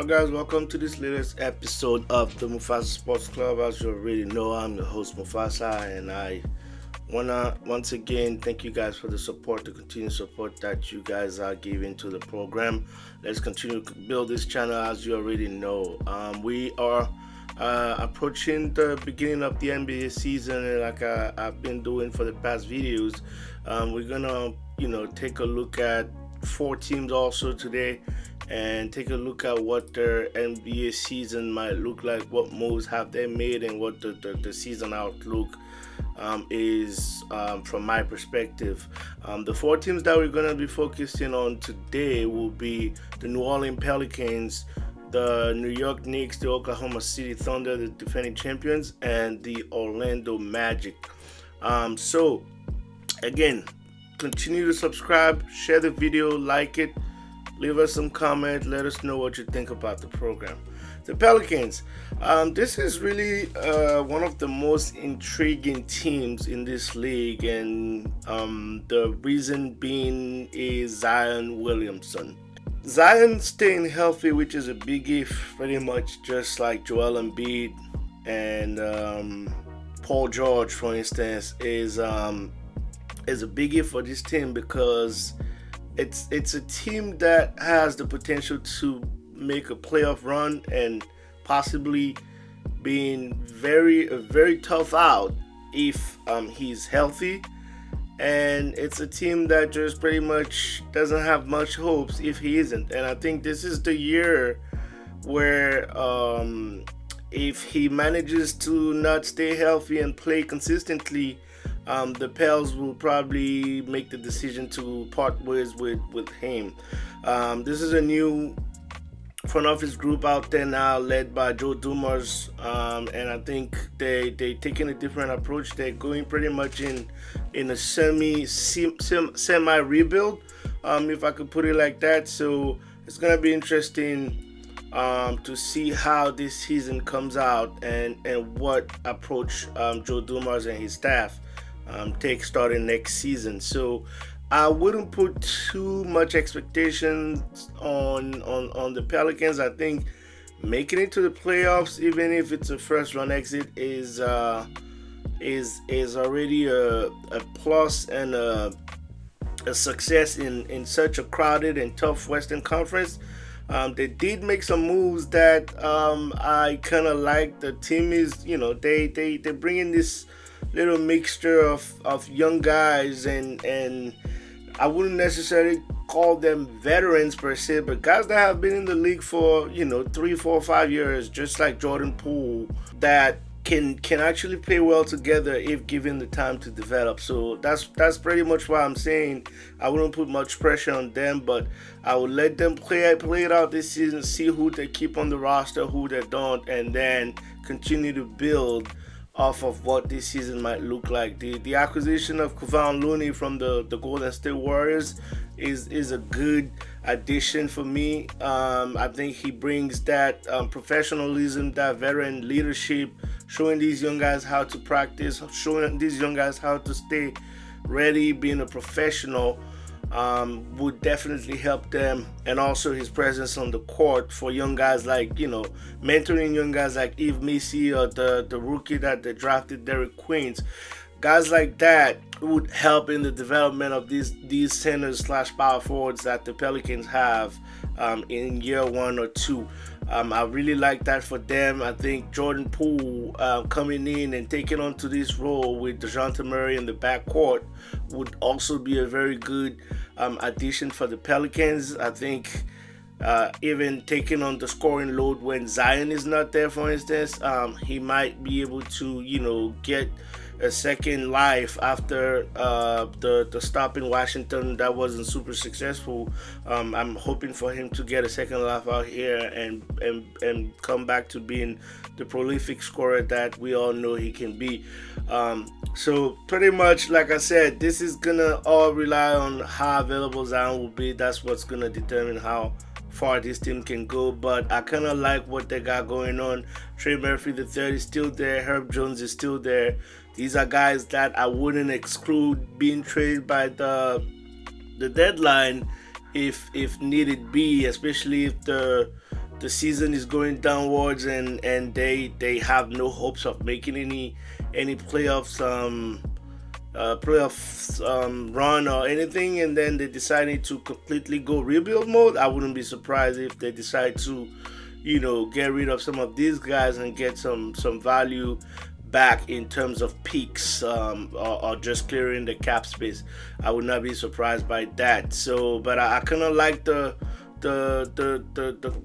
Guys, welcome to this latest episode of the Mufasa Sports Club. As you already know, I'm the host Mufasa, and I wanna once again thank you guys for the support, the continued support that you guys are giving to the program. Let's continue to build this channel. As you already know, we are approaching the beginning of the NBA season, and like I've been doing for the past videos, we're gonna take a look at four teams also today and take a look at what their NBA season might look like, what moves have they made, and what the season outlook is from my perspective. The four teams that we're going to be focusing on today will be the New Orleans Pelicans, the New York Knicks, the Oklahoma City Thunder, the defending champions, and the Orlando Magic. So, again, continue to subscribe, share the video, like it, leave us some comment, let us know what you think about the program. The Pelicans, this is really one of the most intriguing teams in this league, and the reason being is Zion Williamson. Zion staying healthy, which is a big if, pretty much just like Joel Embiid and Paul George, for instance, is a big if for this team because it's a team that has the potential to make a playoff run and possibly being a very tough out if he's healthy. And it's a team that just pretty much doesn't have much hopes if he isn't. And I think this is the year where if he manages to not stay healthy and play consistently, the Pels will probably make the decision to part ways with him. This is a new front office group out there now, led by Joe Dumars, and I think they taking a different approach. They're going pretty much in a semi rebuild, if I could put it like that. So it's gonna be interesting to see how this season comes out and what approach Joe Dumars and his staff take starting next season. So I wouldn't put too much expectations on the Pelicans. I think making it to the playoffs, even if it's a first round exit, is already a plus and a success in such a crowded and tough Western Conference. They did make some moves that I kind of like. The team is, they bring in this little mixture of young guys, and I wouldn't necessarily call them veterans per se, but guys that have been in the league for 3, 4, 5 years, just like Jordan Poole, that can actually play well together if given the time to develop. So that's pretty much why I'm saying I wouldn't put much pressure on them, but I would let them play it out this season, see who they keep on the roster, who they don't, and then continue to build off of what this season might look like. The acquisition of Kevon Looney from the Golden State Warriors is a good addition for me. I think he brings that professionalism, that veteran leadership, showing these young guys how to practice, showing these young guys how to stay ready, being a professional. Would definitely help them, and also his presence on the court for young guys like, mentoring young guys like Yves Missy or the rookie that they drafted, Derek Queens. Guys like that would help in the development of these centers / power forwards that the Pelicans have in year 1 or 2. I really like that for them. I think Jordan Poole coming in and taking on to this role with DeJounte Murray in the backcourt would also be a very good addition for the Pelicans. I think even taking on the scoring load when Zion is not there, for instance, he might be able to, get a second life after the stop in Washington that wasn't super successful. I'm hoping for him to get a second life out here and come back to being the prolific scorer that we all know he can be. So pretty much, like I said, this is gonna all rely on how available Zion will be. That's what's gonna determine how far this team can go, but I kind of like what they got going on. Trey Murphy III is still there. Herb Jones is still there. These are guys that I wouldn't exclude being traded by the deadline if needed be, especially if the the season is going downwards, and they have no hopes of making any playoffs run or anything, and then they decided to completely go rebuild mode. I wouldn't be surprised if they decide to, get rid of some of these guys and get some value back in terms of peaks, or just clearing the cap space. I would not be surprised by that. So, but I kind of like the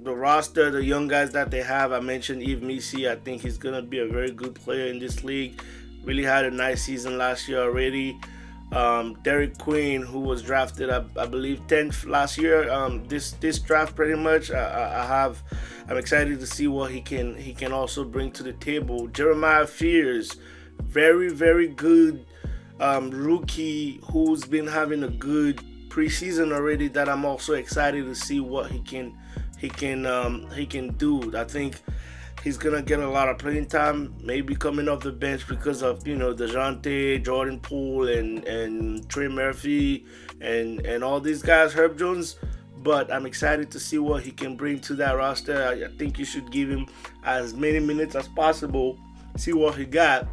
roster, the young guys that they have. I mentioned Yves Missy. I think he's gonna be a very good player in this league. Really had a nice season last year already. Derek Queen, who was drafted, I believe 10th last year. This draft pretty much. I'm excited to see what he can also bring to the table. Jeremiah Fears, very very good rookie who's been having a good preseason already. That I'm also excited to see what he can do. I think he's gonna get a lot of playing time, maybe coming off the bench because of DeJounte, Jordan Poole, and Trey Murphy, and all these guys, Herb Jones. But I'm excited to see what he can bring to that roster. I think you should give him as many minutes as possible, see what he got,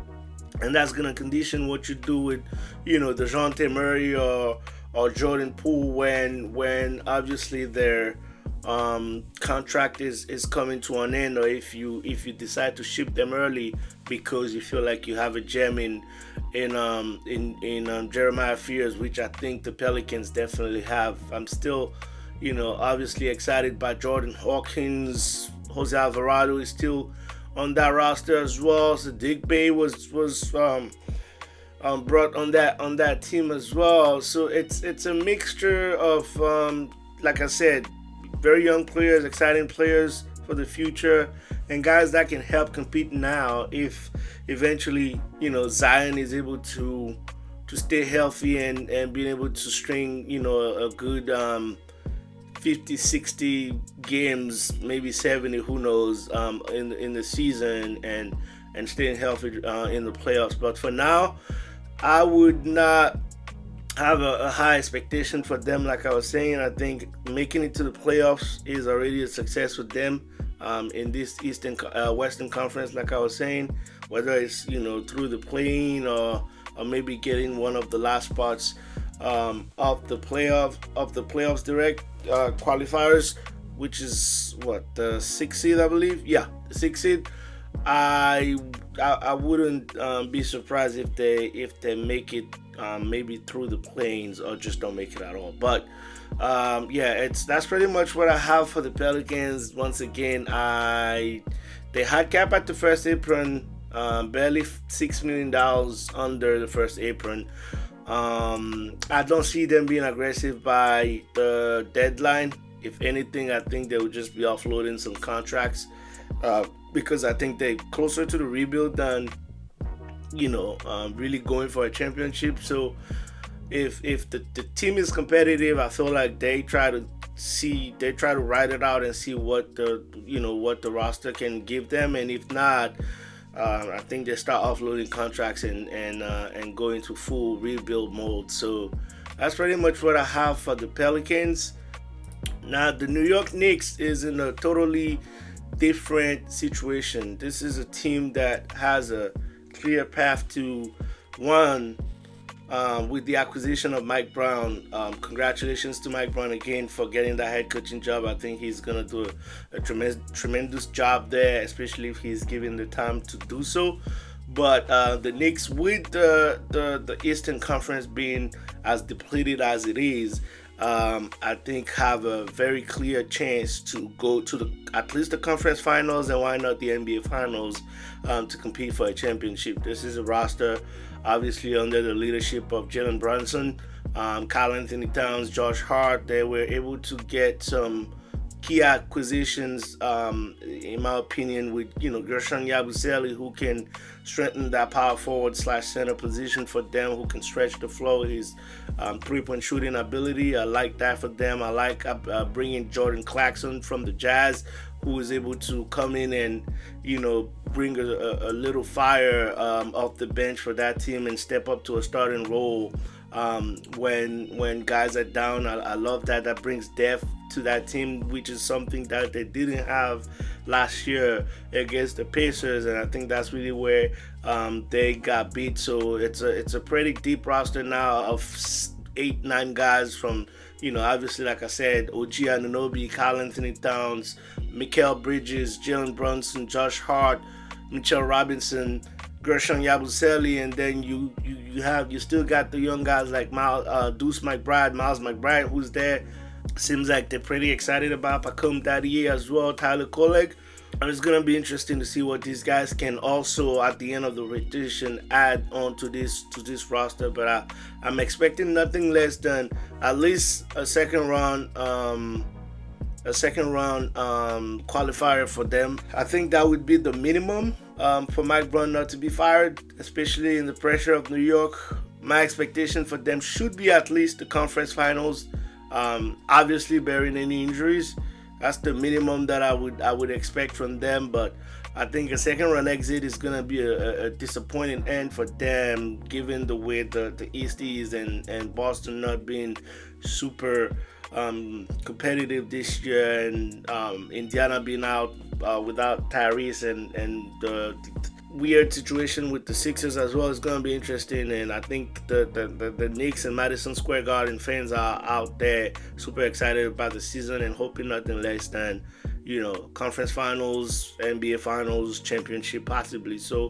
and that's gonna condition what you do with DeJounte Murray or Jordan Poole when obviously their contract is coming to an end, or if you decide to ship them early because you feel like you have a gem in Jeremiah Fears, which I think the Pelicans definitely have. I'm still obviously excited by Jordan Hawkins. Jose Alvarado is still on that roster as well. So Dick Bay was brought on that team as well. So it's a mixture of like I said, very young players, exciting players for the future, and guys that can help compete now if eventually Zion is able to stay healthy and being able to string a good 50, 60 games, maybe 70, who knows, in the season, and staying healthy in the playoffs. But for now, I would not have a high expectation for them. Like I was saying, I think making it to the playoffs is already a success with them in this Western Conference. Like I was saying, whether it's through the play-in or maybe getting one of the last spots of the playoffs direct qualifiers, which is what, the 6th seed, I believe. Yeah, the 6th seed. I wouldn't be surprised if they make it maybe through the plains or just don't make it at all. But that's pretty much what I have for the Pelicans. Once again, they had cap at the first apron, barely $6 million under the first apron. I don't see them being aggressive by the deadline. If anything, I think they would just be offloading some contracts because I think they're closer to the rebuild than really going for a championship. So if the team is competitive, I feel like they try to ride it out and see what the roster can give them, and if not, I think they start offloading contracts and go into full rebuild mode. So that's pretty much what I have for the Pelicans. Now the New York Knicks is in a totally different situation. This is a team that has a clear path to one with the acquisition of Mike Brown. Congratulations to Mike Brown again for getting that head coaching job. I think he's going to do a tremendous job there, especially if he's given the time to do so. But the Knicks, with the Eastern Conference being as depleted as it is, I think have a very clear chance to go to at least the conference finals, and why not the NBA finals, to compete for a championship. This is a roster obviously under the leadership of Jalen Brunson, Karl Anthony Towns, Josh Hart. They were able to get some key acquisitions, in my opinion, with Gershon Yabusele, who can strengthen that power forward / center position for them, who can stretch the floor. His 3-point shooting ability, I like that for them. I like bringing Jordan Clarkson from the Jazz, who is able to come in and bring a little fire off the bench for that team and step up to a starting role when guys are down. I love that. That brings depth to that team, which is something that they didn't have last year against the Pacers, and I think that's really where they got beat. So it's a pretty deep roster now of 8-9 guys from, obviously, like I said, OG Anunoby, Karl Anthony Towns, Mikal Bridges, Jalen Brunson, Josh Hart, Mitchell Robinson, Gershon Yabusele, and then you still got the young guys like Miles McBride, who's there. Seems like they're pretty excited about Pacome Daddier as well, Tyler Kolek. And it's gonna be interesting to see what these guys can also, at the end of the rotation, add on to this roster. But I'm expecting nothing less than at least a second round qualifier for them. I think that would be the minimum for Mike Brown not to be fired, especially in the pressure of New York. My expectation for them should be at least the conference finals. Obviously, barring any injuries, that's the minimum that I would expect from them. But I think a second round exit is gonna be a disappointing end for them, given the way the East is and Boston not being super competitive this year, and Indiana being out without Tyrese, and the weird situation with the Sixers as well is going to be interesting. And I think the Knicks and Madison Square Garden fans are out there super excited about the season and hoping nothing less than, conference finals, NBA finals, championship possibly. So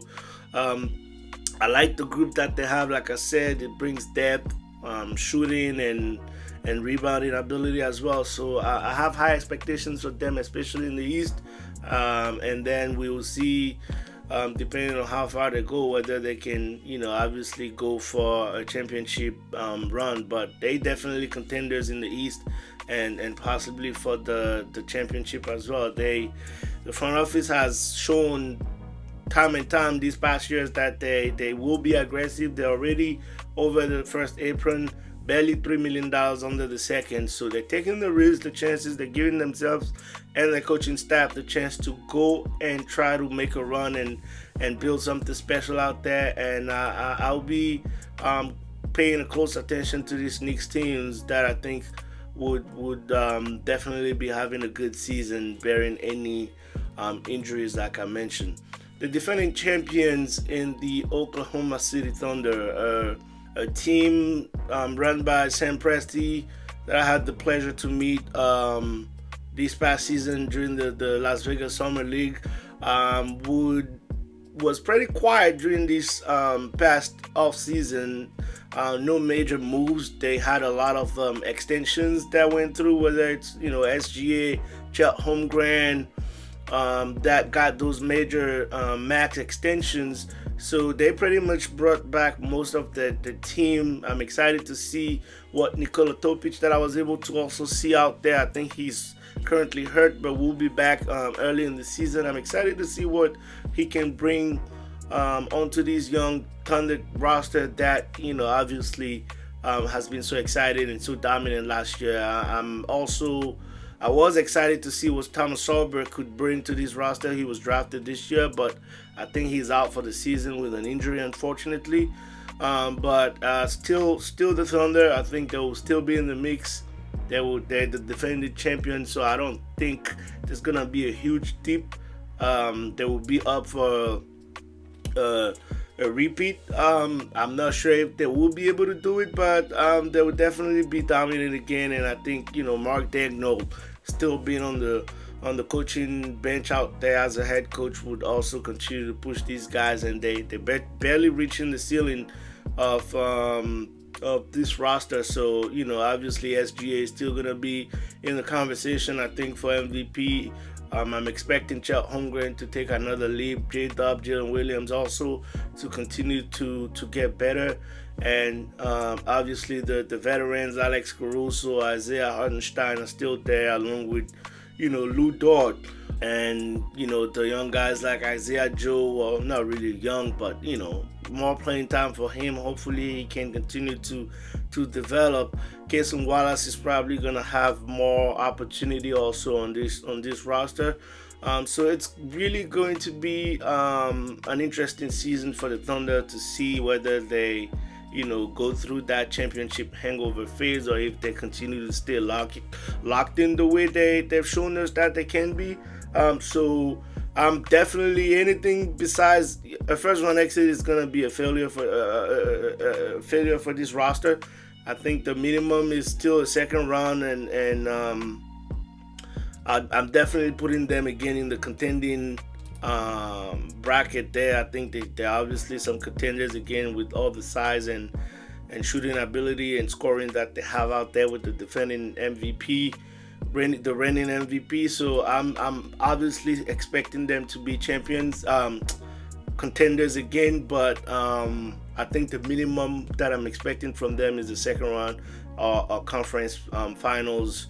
I like the group that they have. Like I said, it brings depth, shooting and rebounding ability as well. So I have high expectations for them, especially in the East. And then we will see, depending on how far they go, whether they can, obviously go for a championship run. But they definitely contenders in the East, and possibly for the championship as well. The front office has shown time and time these past years that they will be aggressive. They're already over the first apron, barely $3 million under the second. So they're taking the risks, the chances. They're giving themselves and the coaching staff the chance to go and try to make a run and build something special out there. And I'll be paying a close attention to these Knicks teams that I think would definitely be having a good season, bearing any injuries like I mentioned. The defending champions in the Oklahoma City Thunder, a team run by Sam Presti that I had the pleasure to meet this past season during the Las Vegas Summer League, was pretty quiet during this past off season. No major moves. They had a lot of extensions that went through, whether it's SGA, Chet Holmgren, that got those major max extensions. So they pretty much brought back most of the team. I'm excited to see what Nikola Topic that I was able to also see out there. I think he's currently hurt, but will be back early in the season. I'm excited to see what he can bring onto this young Thunder roster that, obviously has been so excited and so dominant last year. I was excited to see what Thomas Schaefer could bring to this roster. He was drafted this year, but I think he's out for the season with an injury, unfortunately. But still the Thunder, I think they will still be in the mix. They're the defending champions, so I don't think there's gonna be a huge dip. They will be up for a repeat. I'm not sure if they will be able to do it, but they will definitely be dominant again. And I think Mark Daigneault still being on the coaching bench out there as a head coach would also continue to push these guys, and they barely reaching the ceiling of this roster. So obviously SGA is still gonna be in the conversation, I think, for MVP. I'm expecting Chet Holmgren to take another leap. J-Dub, Jalen Williams also to continue to get better. And obviously the veterans, Alex Caruso, Isaiah Hartenstein are still there, along with, Lou Dort. And, the young guys like Isaiah Joe, well, not really young, but, more playing time for him. Hopefully he can continue to develop. Cason Wallace is probably gonna have more opportunity also on this roster. So it's really going to be an interesting season for the Thunder to see whether they go through that championship hangover phase, or if they continue to stay locked in the way they've shown us that they can be. So definitely anything besides a first round exit is gonna be a failure for this roster. I think the minimum is still a second round, and I'm definitely putting them again in the contending bracket there. I think they're obviously some contenders again with all the size and shooting ability and scoring that they have out there with the defending MVP, the reigning MVP. So I'm obviously expecting them to be champions, contenders again. But I think the minimum that I'm expecting from them is the second round or conference finals.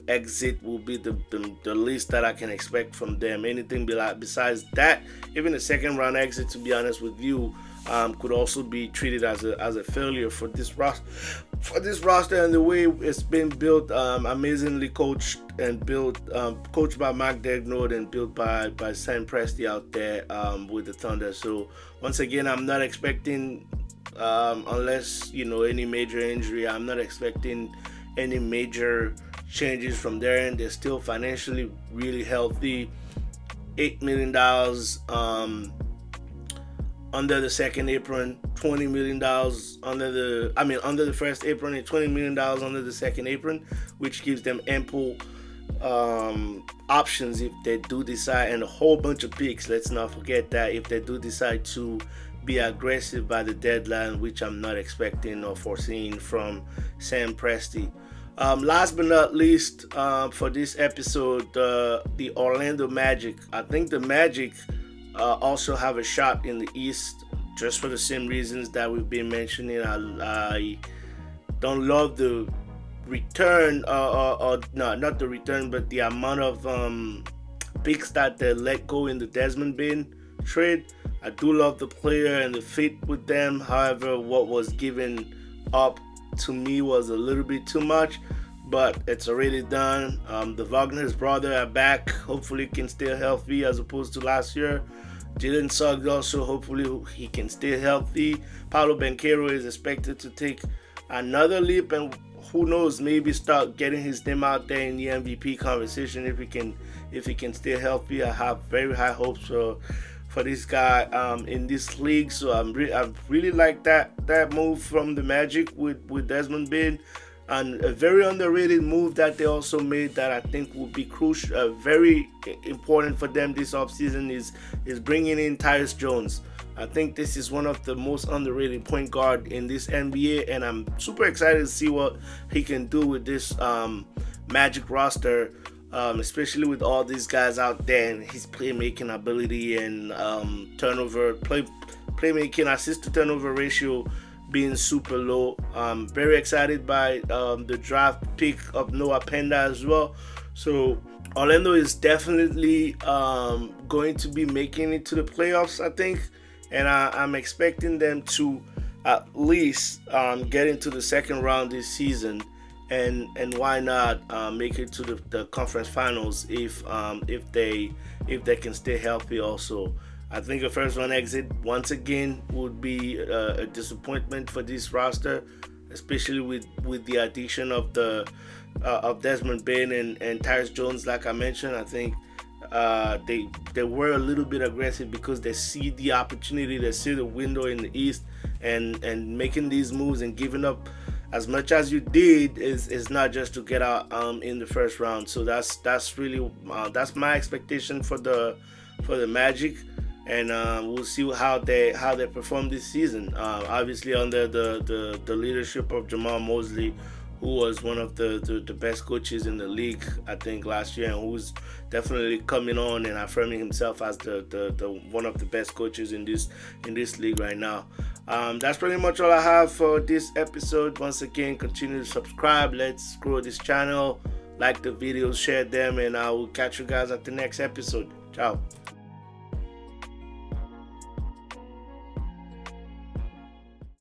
Exit will be the least that I can expect from them. Anything besides that, even a second round exit, to be honest with you, could also be treated as a failure for this roster and the way it's been built. Amazingly coached and built, coached by Mark Daigneault and built by Sam Presti out there with the Thunder. So once again, I'm not expecting, unless any major injury, I'm not expecting any major changes from their end. They're still financially really healthy. $8 million under the second apron, $20 million under the first apron, and $20 million under the second apron, which gives them ample options if they do decide, and a whole bunch of picks. Let's not forget that if they do decide to be aggressive by the deadline, which I'm not expecting or foreseeing from Sam Presti. Last but not least, for this episode, the Orlando Magic. I think the Magic also have a shot in the East, just for the same reasons that we've been mentioning. I don't love the return, or no, not the return, but the amount of picks that they let go in the Desmond Bane trade. I do love the player and the fit with them. However, what was given up to me was a little bit too much, but it's already done. The Wagner's brother are back. Hopefully can stay healthy as opposed to last year. Jalen Suggs also, hopefully he can stay healthy. Paolo Banchero is expected to take another leap, and who knows, maybe start getting his name out there in the MVP conversation if he can stay healthy. I have very high hopes for this guy in this league. So I really like that move from the Magic with Desmond Bane, and a very underrated move that they also made that I think will be crucial, very important for them this offseason is bringing in Tyus Jones. I think this is one of the most underrated point guard in this NBA, and I'm super excited to see what he can do with this Magic roster. Especially with all these guys out there and his playmaking ability and playmaking assist to turnover ratio being super low. Very excited by the draft pick of Noah Penda as well. So Orlando is definitely going to be making it to the playoffs, I think, and I'm expecting them to at least get into the second round this season. And why not make it to the conference finals if they can stay healthy also. I think a first round exit once again would be a disappointment for this roster, especially with the addition of Desmond Bane and Tyus Jones. Like I mentioned, I think they were a little bit aggressive because they see the opportunity, they see the window in the East, and making these moves and giving up as much as you did is not just to get out in the first round. So that's really that's my expectation for the Magic, and we'll see how they perform this season. Obviously under the leadership of Jamal Mosley, who was one of the best coaches in the league, I think, last year, and who's definitely coming on and affirming himself as the one of the best coaches in this league right now. That's pretty much all I have for this episode. Once again, continue to subscribe. Let's grow this channel. Like the videos, share them, and I will catch you guys at the next episode. Ciao.